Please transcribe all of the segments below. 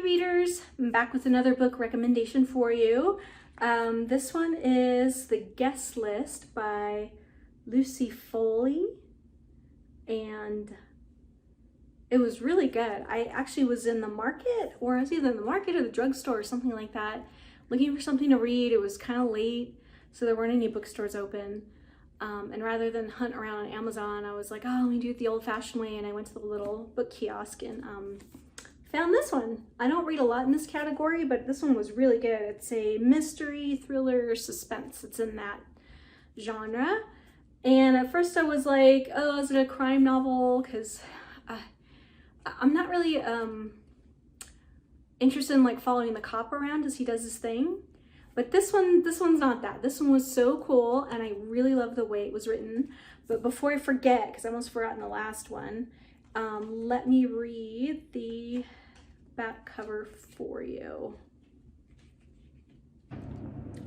readers, I'm back with another book recommendation for you. This one is The Guest List by Lucy Foley, and it was really good. I actually was in the market, or I was either in the market or the drugstore or something like that, looking for something to read. It was kind of late, so there weren't any bookstores open. And rather than hunt around on Amazon, I was like, oh, let me do it the old-fashioned way, and I went to the little book kiosk and found this one. I don't read a lot in this category, but this one was really good. It's a mystery, thriller, suspense. It's in that genre. And at first I was like, oh, is it a crime novel? Because I'm not really interested in like following the cop around as he does his thing. But this one's not that. This one was so cool, and I really love the way it was written. But before I forget, because I almost forgotten the last one, let me read the back cover for you.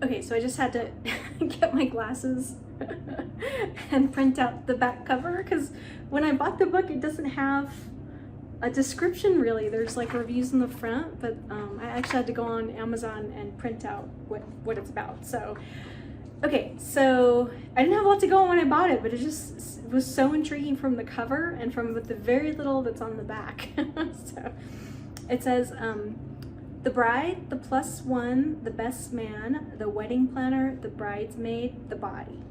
Okay, so I just had to get my glasses and print out the back cover, because when I bought the book, it doesn't have a description really. There's like reviews in the front, but I actually had to go on Amazon and print out what it's about. So okay, so I didn't have a lot to go on when I bought it, but it just was so intriguing from the cover and from the very little that's on the back. So it says the bride, the plus one, the best man, the wedding planner, the bridesmaid, the body.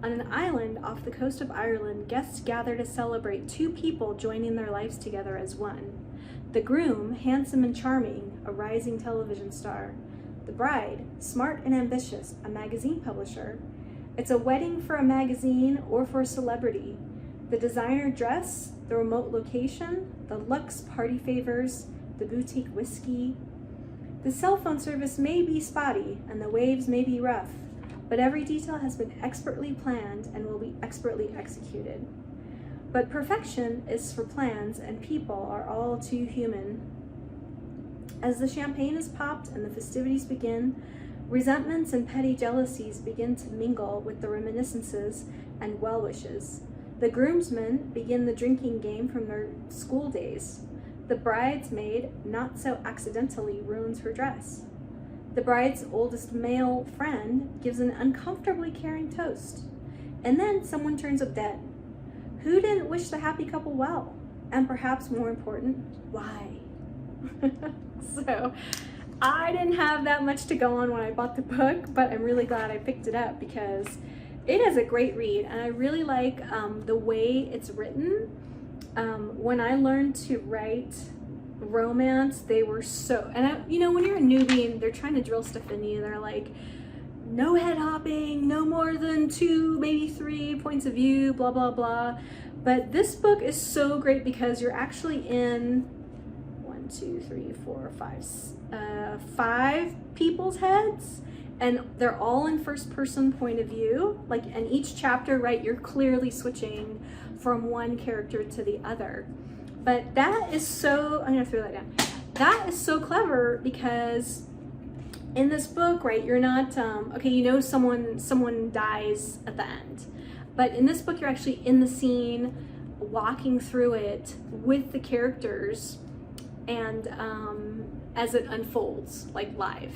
On an island off the coast of Ireland, guests gather to celebrate two people joining their lives together as one. The groom, handsome and charming, a rising television star. The bride, smart and ambitious, a magazine publisher. It's a wedding for a magazine or for a celebrity. The designer dress, the remote location, the luxe party favors, the boutique whiskey. The cell phone service may be spotty and the waves may be rough, but every detail has been expertly planned and will be expertly executed. But perfection is for plans, and people are all too human. As the champagne is popped and the festivities begin, resentments and petty jealousies begin to mingle with the reminiscences and well wishes. The groomsmen begin the drinking game from their school days. The bridesmaid, not so accidentally, ruins her dress. The bride's oldest male friend gives an uncomfortably caring toast. And then someone turns up dead. Who didn't wish the happy couple well? And perhaps more important, why? So I didn't have that much to go on when I bought the book, but I'm really glad I picked it up because it is a great read, and I really like the way it's written. When I learned to write romance, they were so, and you know, when you're a newbie and they're trying to drill stuff into you, they're like, no head hopping, no more than 2, maybe 3 points of view, blah blah blah. But this book is so great because you're actually in 1, 2, 3, 4, 5, 5 people's heads, and they're all in first person point of view. Like, in each chapter, right, you're clearly switching from one character to the other. But that is so, I'm gonna throw that down. That is so clever because in this book, right, you're not, okay, you know someone dies at the end. But in this book, you're actually in the scene, walking through it with the characters, and as it unfolds, like live.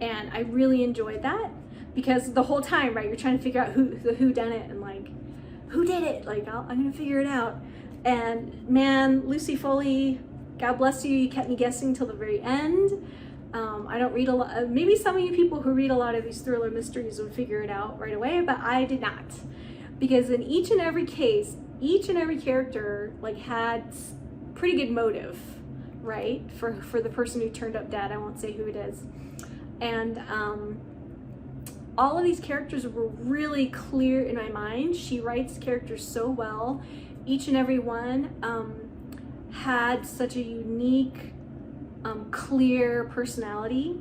And I really enjoyed that because the whole time, right, you're trying to figure out who done it, and like, who did it? Like, I'm gonna figure it out. And man, Lucy Foley, God bless you, you kept me guessing till the very end. I don't read a lot, maybe some of you people who read a lot of these thriller mysteries would figure it out right away, but I did not. Because in each and every case, each and every character like had pretty good motive, right? For the person who turned up dead. I won't say who it is. And all of these characters were really clear in my mind. She writes characters so well. Each and every one had such a unique, clear personality.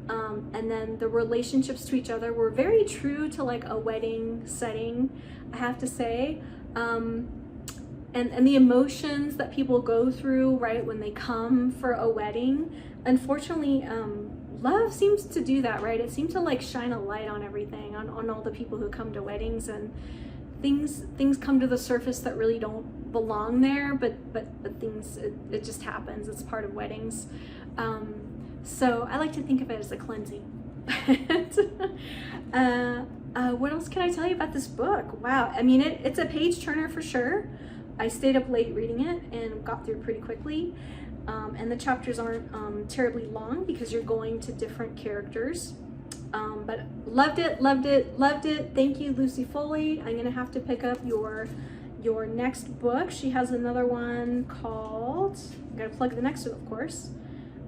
And then the relationships to each other were very true to like a wedding setting, I have to say. And the emotions that people go through, right, when they come for a wedding, unfortunately, love seems to do that, right? It seems to like shine a light on everything, on all the people who come to weddings, and things come to the surface that really don't belong there, but things, it just happens. It's part of weddings. So I like to think of it as a cleansing. What else can I tell you about this book? Wow, I mean, it's a page turner for sure. I stayed up late reading it and got through pretty quickly. And the chapters aren't terribly long because you're going to different characters. But loved it, loved it, loved it. Thank you, Lucy Foley. I'm gonna have to pick up your next book. She has another one called, I gotta plug the next one, of course.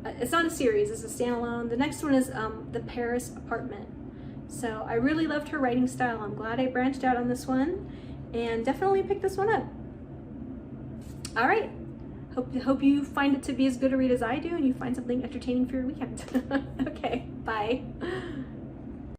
It's not a series, it's a standalone. The next one is The Paris Apartment. So I really loved her writing style. I'm glad I branched out on this one and definitely picked this one up. All right, hope you find it to be as good a read as I do and you find something entertaining for your weekend. Okay, bye.